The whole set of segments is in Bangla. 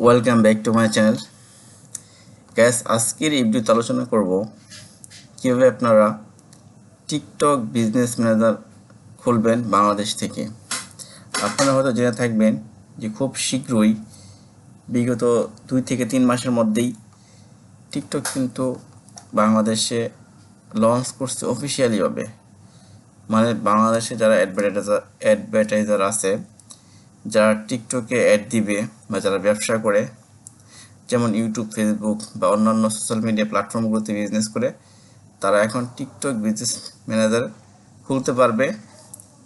Welcome back to my channel. Gas, আজকের এই ভিডিওতে আলোচনা করব কীভাবে আপনারা টিকটক বিজনেস ম্যানেজার খুলবেন বাংলাদেশ থেকে। আপনারা হয়তো জেনে থাকবেন যে খুব শীঘ্রই বিগত 2 থেকে 3 মাসের মধ্যেই টিকটক কিন্তু বাংলাদেশে লঞ্চ করছে অফিসিয়ালিভাবে। মানে বাংলাদেশে যারা অ্যাডভার্টাইজার আছে, যারা টিকটকে অ্যাড দিবে বা যারা ব্যবসা করে, যেমন ইউটিউব, ফেসবুক বা অন্যান্য সোশ্যাল মিডিয়া প্ল্যাটফর্মগুলোতে বিজনেস করে, তারা এখন টিকটক বিজনেস ম্যানেজার খুলতে পারবে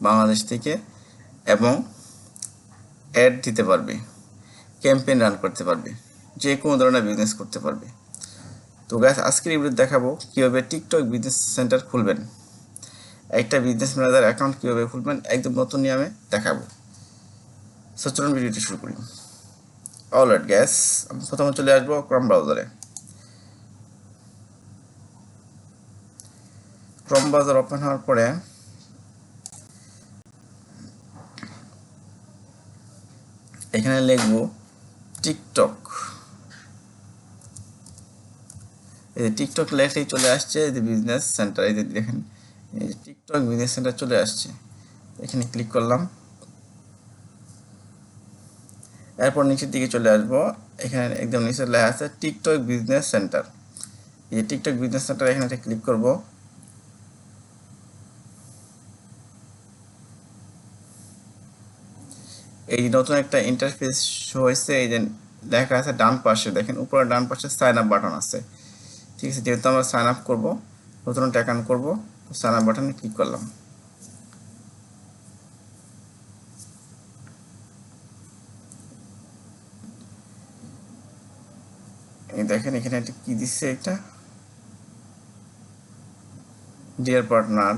বাংলাদেশ থেকে এবং অ্যাড দিতে পারবে, ক্যাম্পেইন রান করতে পারবে, যে কোনো ধরনের বিজনেস করতে পারবে। তো গাইস, আজকের এই ভিডিওতে দেখাবো কীভাবে টিকটক বিজনেস সেন্টার খুলবেন, একটা বিজনেস ম্যানেজার অ্যাকাউন্ট কীভাবে খুলবেন একদম নতুন নিয়মে দেখাবো। সো চলুন ভিডিওটি শুরু করি। অলরাইট গ্যাস, আমি প্রথমে চলে আসবো ক্রোম ব্রাউজারে। ক্রোম ব্রাউজার ওপেন হওয়ার পরে এখানে লিখব টিকটক। এই যে টিকটক লেখলেই চলে আসছে এই যে বিজনেস সেন্টার। এই যে দেখেন, এই যে টিকটক বিজনেস সেন্টার চলে আসছে। এখানে ক্লিক করলাম। এরপর নিচের দিকে চলে আসবো। এখানে একদম নিচে লেখা আছে টিকটক বিজনেস সেন্টার। এই যে টিকটক বিজনেস সেন্টার, এখানে ক্লিক করব। এই নতুন একটা ইন্টারফেস শো হয়েছে। এই যে লেখা আছে ডান পাশে, দেখেন উপরে ডান পাশে সাইন আপ বাটন আছে। ঠিক আছে, যেহেতু আমরা সাইন আপ করবো, নতুন একটা অ্যাকাউন্ট করবো, সাইন আপ বাটনে ক্লিক করলাম। এই দেখেন এখানে একটা কি দিচ্ছে, এটা dear partner,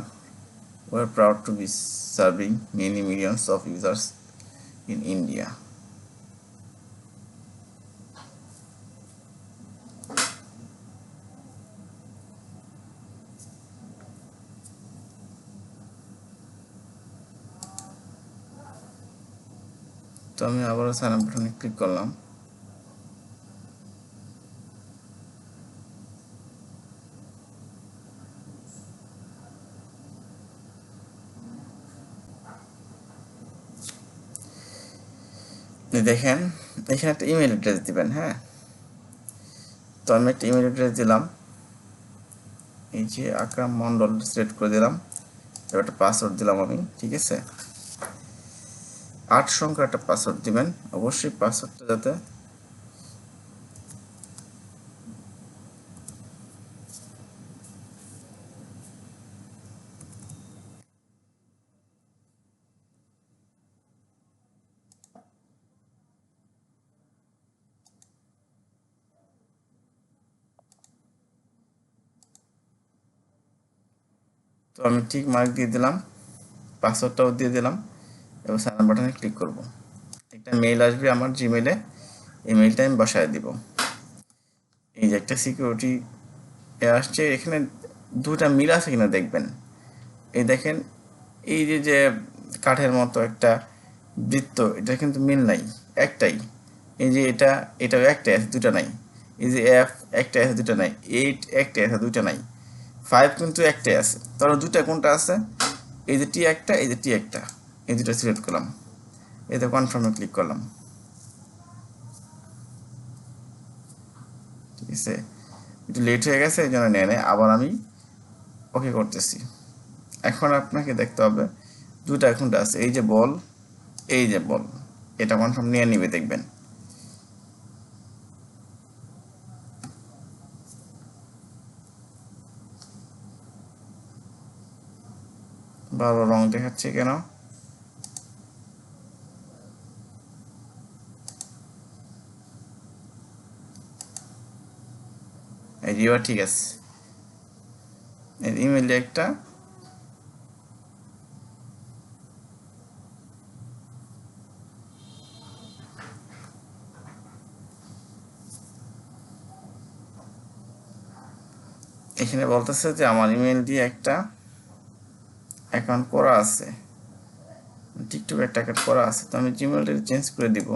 we are proud to be serving many millions of users in India. তো আমি আবারও সাইন আপ বাটনে ক্লিক করলাম। দেখেন এখানে একটা ইমেল অ্যাড্রেস দিবেন। হ্যাঁ, তো আমি একটা ইমেল অ্যাড্রেস দিলাম, এই যে আকরাম মন্ডল সিলেক্ট করে দিলাম। এবার একটা পাসওয়ার্ড দিলাম আমি। ঠিক আছে, 8 সংখ্যার একটা পাসওয়ার্ড দিবেন অবশ্যই। পাসওয়ার্ডটা যাতে তো আমি ঠিক মার্ক দিয়ে দিলাম, পাসওয়ার্ডটাও দিয়ে দিলাম। এবার সাইন আপ বাটনে ক্লিক করব। একটা মেইল আসবে আমার জিমেলে, এই মেইলটা আমি বসায় দিব। এই যে একটা সিকিউরিটি আসছে, এখানে দুটা মিল আছে কিনা দেখবেন। এই দেখেন, এই যে যে কাঠের মতো একটা বৃত্ত, এটা কিন্তু মিল নাই, একটাই। এই যে এটাও একটাই আছে, দুটা নাই। এই যে এফ একটা আছে, দুটা নাই। 8 একটাই আছে, দুটা নাই। 5 কিন্তু একটাই আছে, তাহলে দুটা কোনটা আছে? এই যে টি একটা, এই যে টি একটা, এই দুটো সিলেক্ট করলাম। এতে কনফার্মে ক্লিক করলাম। ঠিক আছে, একটু লেট হয়ে গেছে, এই জন্য নেয় নেয়। আবার আমি ওকে করতেছি। এখন আপনাকে দেখতে হবে দুটা অ্যাকাউন্ট আছে, এই যে বল, এই যে বল, এটা কনফার্ম নিয়ে নিবে দেখবেন। বারবার রং দেখাচ্ছে কেন? এই যে ঠিক আছে, এই ইমেইলে একটা এখানে বলতেছে যে আমার ইমেল দিয়ে একটা অ্যাকাউন্ট করা আছে, টিকটক একটা অ্যাকাউন্ট করা আছে। তো আমি জিমেলটা চেঞ্জ করে দিব।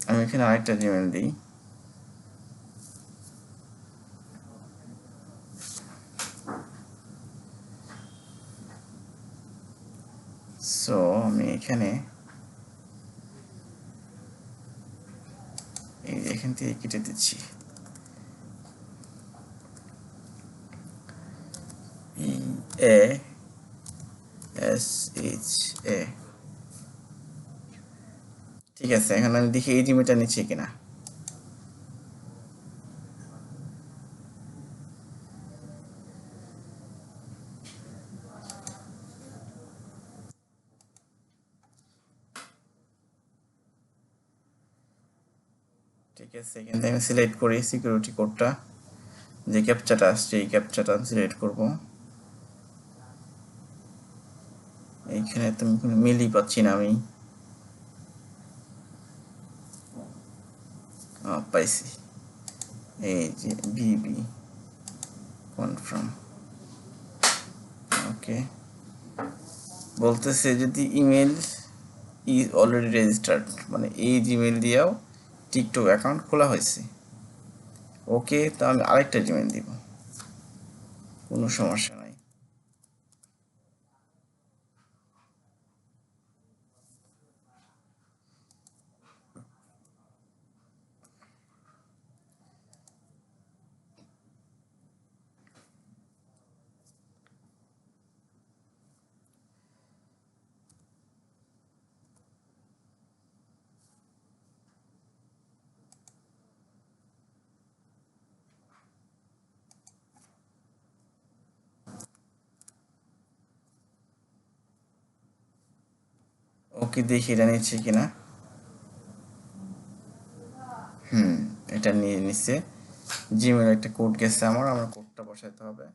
আমি এখানে আরেকটা জিমেল দিই। সো আমি এখানে এখান থেকে কেটে দিচ্ছি। EASHA, ঠিক আছে। এখন আমি দেখি এই জিমেলটা নিচ্ছে কিনা। ঠিক আছে, এখান থেকে আমি সিলেক্ট করি সিকিউরিটি কোডটা, যে ক্যাপচাটা আসছে এই ক্যাপচাটা আমি সিলেক্ট করব। এইখানে তো কোনো মিলই পাচ্ছি না আমি। পাইছি, এই যে বিবি কনফার্ম। ওকে, বলতেছে যদি ইমেল ইজ অলরেডি রেজিস্টার্ড, মানে এই জিমেল দিয়েও টিকটক অ্যাকাউন্ট খোলা হয়েছে। ওকে, তো আমি আরেকটা জিমেল দিব, কোনো সমস্যা নাই। ওকে, দেখি এটা নিচ্ছে কিনা। এটা নিয়ে নিচ্ছে। জিমেল একটা কোড গেছে আমার কোডটা বসাতে হবে।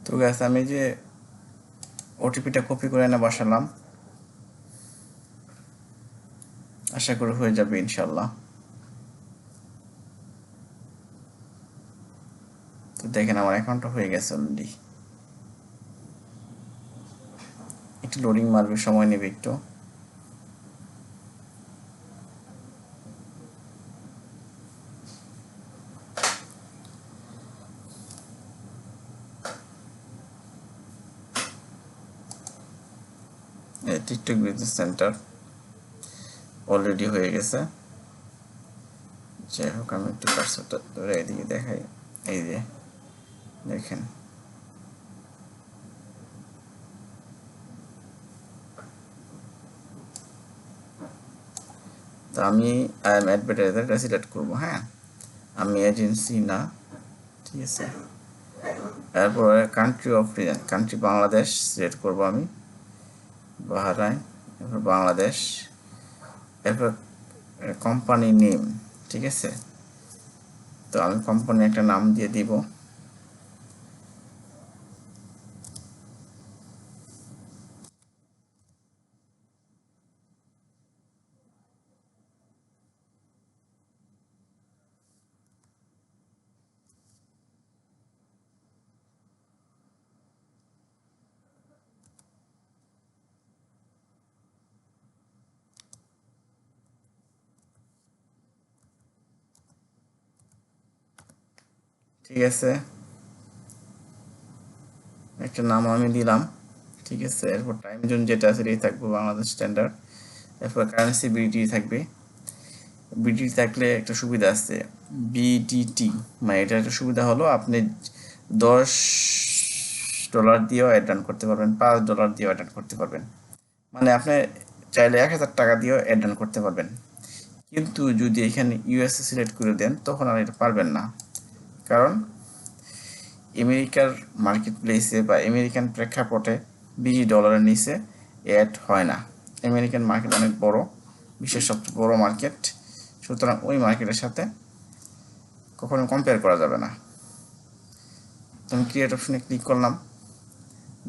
তো গ্যাস আমি যে ওটিপিটা কপি করে এনে বসালাম, আশা করি হয়ে যাবে ইনশাল্লাহ। তো দেখেন আমার অ্যাকাউন্টটা হয়ে গেছে অলরেডি। একটু লোডিং মারবে, সময় নেবে একটু। টিকটক বিজনেস সেন্টার অলরেডি হয়ে গেছে। যাই হোক, আমি একটু কার্সরটা ধরে এদিকে দেখাই। এই যে দেখেন, তো আমি আই এম অ্যাডভার্টাইজারটা সিলেক্ট করবো। হ্যাঁ, আমি এজেন্সি না, ঠিক আছে। এরপরে country of reason, country Bangladesh select করবো আমি, বাহরাইন, এরপর বাংলাদেশ। এরপর কোম্পানি নেম, ঠিক আছে। তো আমি কোম্পানি একটা নাম দিয়ে দিব। ঠিক আছে, একটা নাম আমি দিলাম, ঠিক আছে। এরপর টাইম জোন যেটা আছে এটাই থাকবে বাংলাদেশ স্ট্যান্ডার্ড। এরপর কারেন্সি বিডি থাকবে। বিডি থাকলে একটা সুবিধা আছে, বিডিটি, মানে এটা একটা সুবিধা হলো আপনি $10 দিয়েও অ্যাড রান করতে পারবেন, $5 দিয়েও অ্যাড রান করতে পারবেন, মানে আপনি চাইলে 1000 টাকা দিয়েও অ্যাড রান করতে পারবেন। কিন্তু যদি এখানে ইউএসএ সিলেক্ট করে দেন তখন আর এটা পারবেন না, কারণ আমেরিকার মার্কেট প্লেসে বা আমেরিকান প্রেক্ষাপটে $20 নিচে অ্যাড হয় না। আমেরিকান মার্কেট অনেক বড়, বিশ্বের সবচেয়ে বড় মার্কেট, সুতরাং ওই মার্কেটের সাথে কখনো কম্পেয়ার করা যাবে না। তো আমি ক্রিয়েট অপশনে ক্লিক করলাম,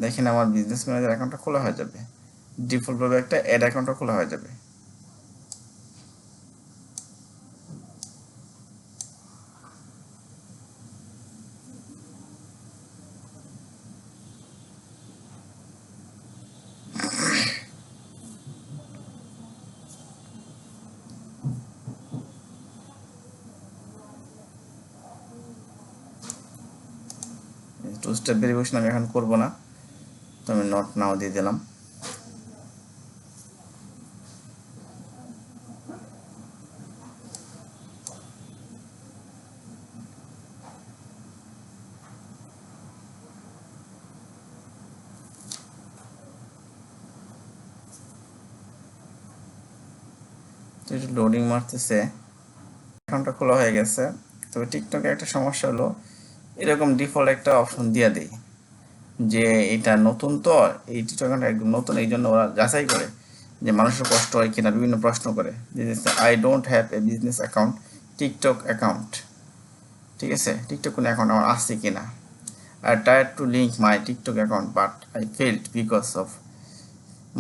দেখেন আমার বিজনেস ম্যানেজার অ্যাকাউন্টটা খোলা হয়ে যাবে, ডিফল্টভাবে একটা অ্যাড অ্যাকাউন্টটা খোলা হয়ে যাবে। টু স্টেপ ভেরিফিকেশন আমি এখন করবো না, তো আমি নট নাও দিয়ে দিলাম। তো একটু লোডিং মারতেছে, অ্যাকাউন্টটা খোলা হয়ে গেছে। তবে টিকটকে একটা সমস্যা হলো, এরকম ডিফল্ট একটা অপশন দিয়ে দেয় যে এটা নতুন, তো এই টিকটক অ্যাকাউন্টটা একদম নতুন, এই জন্য ওরা যাচাই করে যে মানুষের কষ্ট হয় কিনা, বিভিন্ন প্রশ্ন করে। I don't have a business account, TikTok account, ঠিক আছে, টিকটক কোনো অ্যাকাউন্ট আমার আছে কিনা। I tried to link my TikTok account but I failed because of,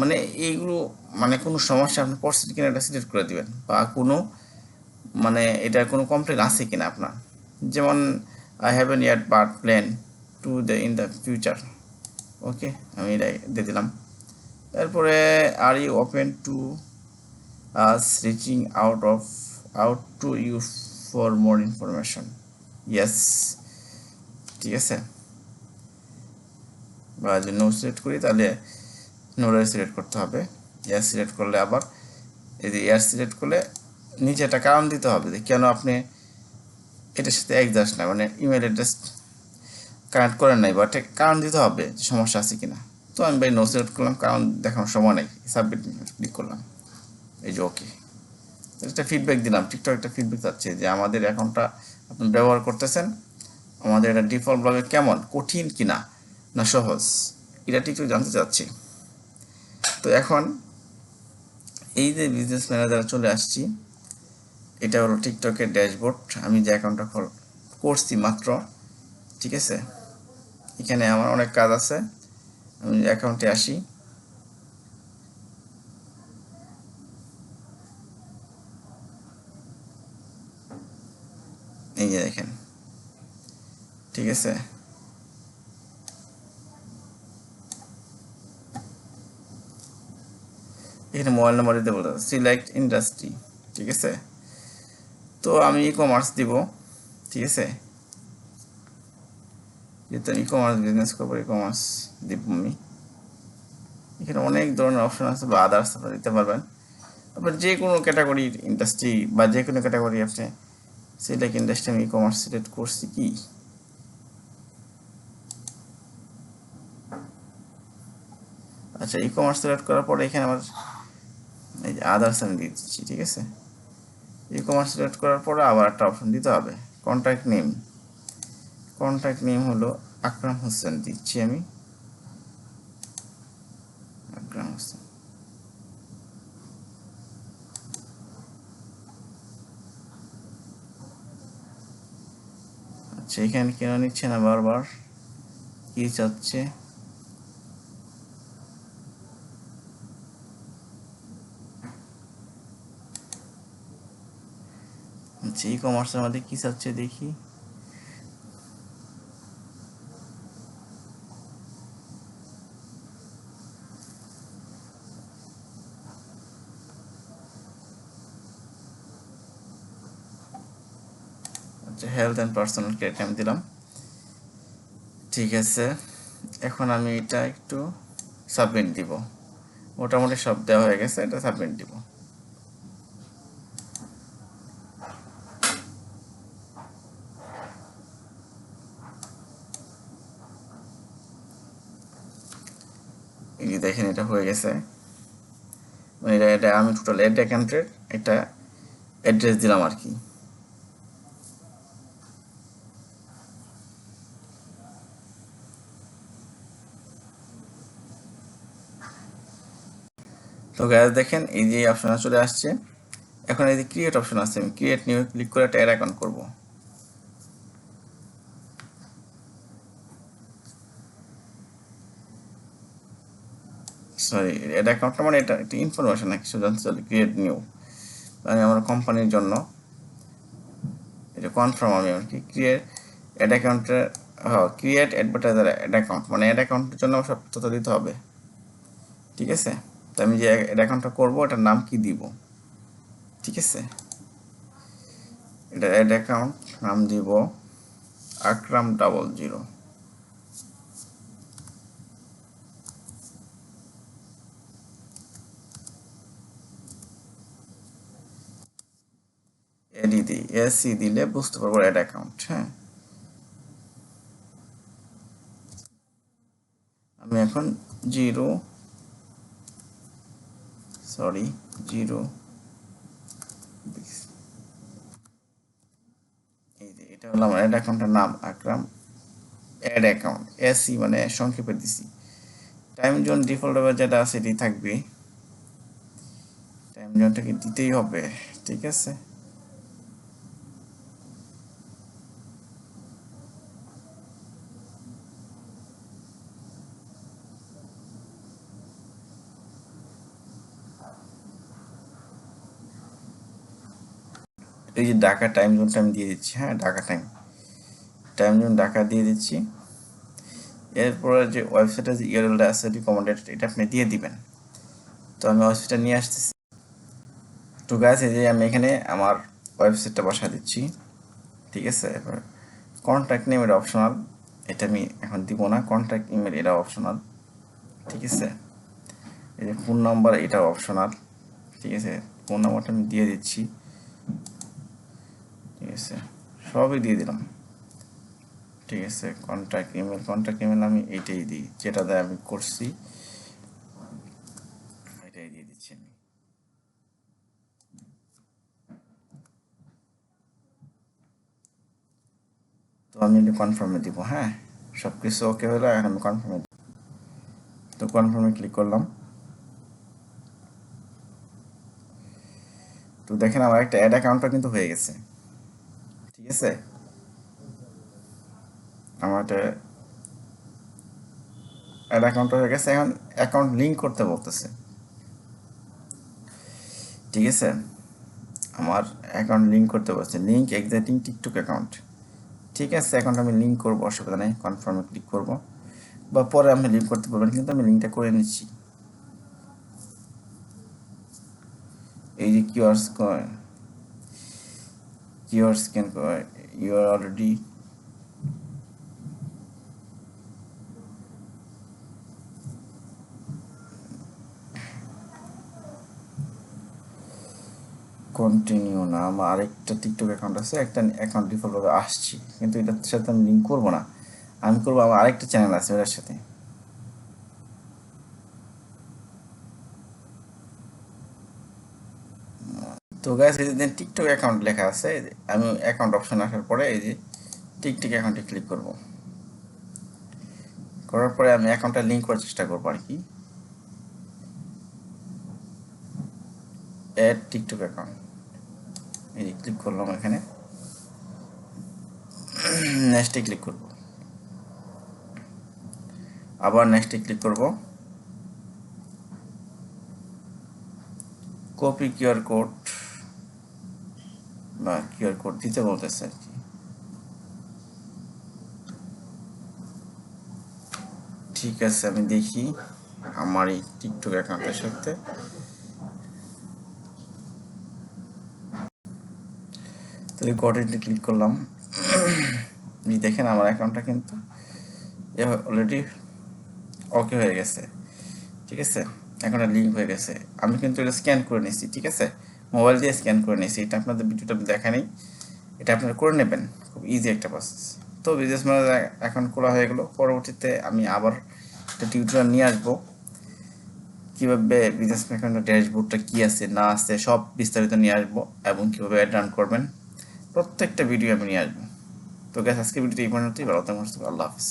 মানে এইগুলো, মানে কোনো সমস্যা আপনি পড়ছেন কিনা এটা সিলেক্ট করে দিবেন, বা কোনো মানে এটার কোনো কমপ্লেন আছে কিনা আপনার। যেমন I haven't yacht but plan to the in the future, ওকে আমি এটা দিয়ে দিলাম। তারপরে are you open to us reaching out to you for more information, yes, ঠিক আছে। বা যদি নো সিলেক্ট করি তাহলে নোরে সিলেক্ট করতে হবে। ইয়ার সিলেক্ট করলে আবার এই যে ইয়ার সিলেক্ট করলে নিচে একটা কারণ দিতে হবে যে কেন আপনি এটার সাথে অ্যাডজাস্ট না, মানে ইমেল অ্যাড্রেস কানেক্ট করেন নাই, বা একটা কারণ দিতে হবে যে সমস্যা আছে কিনা। তো আমি ভাই নো সিলেক্ট করলাম, কারণ দেখানোর সময় নেই, সাবমিট ক্লিক করলাম, এই যে ওকে। একটা ফিডব্যাক দিলাম, টিকটক একটা ফিডব্যাক চাচ্ছে যে আমাদের অ্যাকাউন্টটা আপনি ব্যবহার করতেছেন, আমাদের এটা ডিফল্টভাবে কেমন, কঠিন কিনা না সহজ, এটা টিকটক জানতে চাচ্ছি। তো এখন এই যে বিজনেস ম্যানেজারে চলে আসছি, এটা হলো টিকটকের ড্যাশবোর্ড, আমি যে অ্যাকাউন্টটা করছি মাত্র, ঠিক আছে। এখানে আমার অনেক কাজ আছে, আমি অ্যাকাউন্টে আসি, এই যে দেখেন, ঠিক আছে। এখানে মোবাইল নাম্বার দিতে বলতে সিলেক্ট ইন্ডাস্ট্রি, ঠিক আছে। তো আমি ই কমার্স দিব, ঠিক আছে, যেহেতু ই কমার্স বিজনেস করবো, ই কমার্স দিব আমি। এখানে অনেক ধরনের অপশন আছে, বা আদার্স আপনারা দিতে পারবেন। আপনার যে কোনো ক্যাটাগরির ইন্ডাস্ট্রি বা যে কোনো ক্যাটাগরি আপনি সিলেক্ট ইন্ডাস্ট্রি, আমি ই কমার্স সিলেক্ট করছি কি, আচ্ছা ই কমার্স সিলেক্ট করার পরে এখানে আমার এই যে আদার্স আমি দিয়ে দিচ্ছি, ঠিক আছে। ই কমার্স সিলেক্ট করার পরে আবার একটা অপশন দিতে হবে, কন্ট্যাক্ট নেম। কন্ট্যাক্ট নেম হলো আকরাম হোসেন দিচ্ছি আমি, আকরাম হোসেন। আচ্ছা এখানে কেন নিচ্ছে না বারবার, কি চাচ্ছে, আচ্ছা ই কমার্সের মধ্যে কি চাচ্ছে দেখি, আচ্ছা হেলথ অ্যান্ড পার্সোনাল কেয়ার আমি দিলাম, ঠিক আছে। এখন আমি এটা একটু সাবমিট দিব, মোটামুটি সব দেওয়া হয়ে গেছে, এটা সাবমিট দিব। এই যে দেখেন এটা হয়ে গেছে, মানে এটা আমি টোটাল অ্যাড অ্যাকাউন্টের একটা অ্যাড্রেস দিলাম আর কি। তো গ্যাস দেখেন এই যে অপশন চলে আসছে। এখন এই যে ক্রিয়েট অপশন আছে, আমি ক্রিয়েট নিউ ক্লিক করে একটা অ্যাড অ্যাকাউন্ট করবো। সরি, এটা অ্যাকাউন্টটা মানে এটা একটা ইনফরমেশন নাকি শুধু চলে ক্রিয়েট নিউ মানে আমার কোম্পানির জন্য এটা কনফার্ম আমি আর কি ক্রিয়েট অ্যাড অ্যাকাউন্টের ক্রিয়েট অ্যাডভার্টাইজার অ্যাড অ্যাকাউন্ট মানে অ্যাড অ্যাকাউন্টের জন্য আমার সব তথ্য দিতে হবে, ঠিক আছে। তো আমি যে অ্যাড অ্যাকাউন্টটা করবো এটার নাম কি দিব, ঠিক আছে। এটা অ্যাড অ্যাকাউন্ট নাম দিব আকরাম00। এডি দিই, এসি দিলে বুঝতে পারবো অ্যাড অ্যাকাউন্ট। হ্যাঁ, আমি এখন 0 এই যে এটা হলো আমার অ্যাড অ্যাকাউন্টের নাম আকরাম অ্যাড অ্যাকাউন্ট, এসি মানে সংক্ষেপে দিছি। টাইম জোন ডিফল্ট ভাবে যেটা আছে এটাই থাকবে, টাইম জোনটাকে দিতেই হবে, ঠিক আছে। এই যে ঢাকা টাইম জোনটা আমি দিয়ে দিচ্ছি, হ্যাঁ ঢাকা টাইম জোন ঢাকা দিয়ে দিচ্ছি। এরপরে যে ওয়েবসাইটে যে ইউআরএলটা আছে রিকমেন্ডেড এটা আপনি দিয়ে দিবেন। তো আমি ওয়েবসাইটটা নিয়ে আসতেছি। তো গাইস এই যে আমি এখানে আমার ওয়েবসাইটটা বসা দিচ্ছি, ঠিক আছে। এবার কন্ট্যাক্ট নেম এটা অপশনাল, এটা আমি এখন দিব না। কন্ট্যাক্ট ইমেল এটা অপশনাল, ঠিক আছে। এই যে ফোন নাম্বার এটা অপশনাল, ঠিক আছে। ফোন নাম্বারটা আমি দিয়ে দিচ্ছি, ঠিক আছে, সবই দিয়ে দিলাম, ঠিক আছে। কন্ট্যাক্ট ইমেল আমি এইটাই দিই, যেটা দিয়ে আমি করছি এটাই দিয়ে দিচ্ছি আমি। তো আমি কনফার্মে দিব, হ্যাঁ সব কিছু ওকে হলো, এখন আমি কনফার্মে দিব। তো কনফার্মে ক্লিক করলাম। তো দেখেন আমার একটা অ্যাড অ্যাকাউন্টটা কিন্তু হয়ে গেছে, ঠিক আছে। আমার একটা অ্যাড অ্যাকাউন্ট হয়ে গেছে, এখন অ্যাকাউন্ট লিঙ্ক করতে বলতেছে, ঠিক আছে। আমার অ্যাকাউন্ট লিঙ্ক করতে বলছে, লিঙ্ক এক্সিস্টিং টিকটক অ্যাকাউন্ট, ঠিক আছে। অ্যাকাউন্ট আমি লিঙ্ক করবো, অসুবিধা নেই, কনফার্মে ক্লিক করবো, বা পরে আপনি লিঙ্ক করতে পারবেন, কিন্তু আমি লিঙ্কটা করে নিচ্ছি। এই যে QR scan you are already continue না, আমার আরেকটা টিকটক অ্যাকাউন্ট আছে, একটা অ্যাকাউন্ট ডিফল্টভাবে আসছি, কিন্তু এটার সাথে আমি লিঙ্ক করবো না, আমি করবো আমার আরেকটা চ্যানেল আছে ওটার সাথে। তো গাইস এই যে টিকটক অ্যাকাউন্ট লেখা আছে, আমি অ্যাকাউন্ট অপশন আসার পরে এই যে টিকটক অ্যাকাউন্টে ক্লিক করব, করার পরে আমি অ্যাকাউন্টটা লিঙ্ক করার চেষ্টা করবো আর কি। অ্যাড টিকটক অ্যাকাউন্ট, এই যে ক্লিক করলাম, এখানে নেক্সটে ক্লিক করব, আবার নেক্সটে ক্লিক করব, কপি কিউআর কোড বা কিউআর কোড দিতে বলতেছে আর কি, ঠিক আছে। আমি দেখি আমার এই টিকটক অ্যাকাউন্টের সাথে, তো এই কোডে ক্লিক করলাম। দেখেন আমার অ্যাকাউন্টটা কিন্তু অলরেডি ওকে হয়ে গেছে, ঠিক আছে। এখন লিঙ্ক হয়ে গেছে, আমি কিন্তু এটা স্ক্যান করে নিয়েছি, ঠিক আছে, মোবাইল দিয়ে স্ক্যান করে নিয়েছি। এটা আপনাদের ভিডিওটা দেখা নেই, এটা আপনারা করে নেবেন, খুব ইজি একটা প্রসেস। তো বিজনেস ম্যানেজার অ্যাকাউন্ট খোলা হয়ে গেলো। পরবর্তীতে আমি আবার একটা টিউটোরিয়াল নিয়ে আসবো, কীভাবে বিজনেস অ্যাকাউন্টের ড্যাশবোর্ডটা কী আছে না আছে সব বিস্তারিত নিয়ে আসবো, এবং কীভাবে অ্যাড রান করবেন প্রত্যেকটা ভিডিও আমি নিয়ে আসবো। তো গ্যাস আজকে ভিডিওটা এই পর্যন্তই, ভালো থাকবেন, আল্লাহ হাফিজ।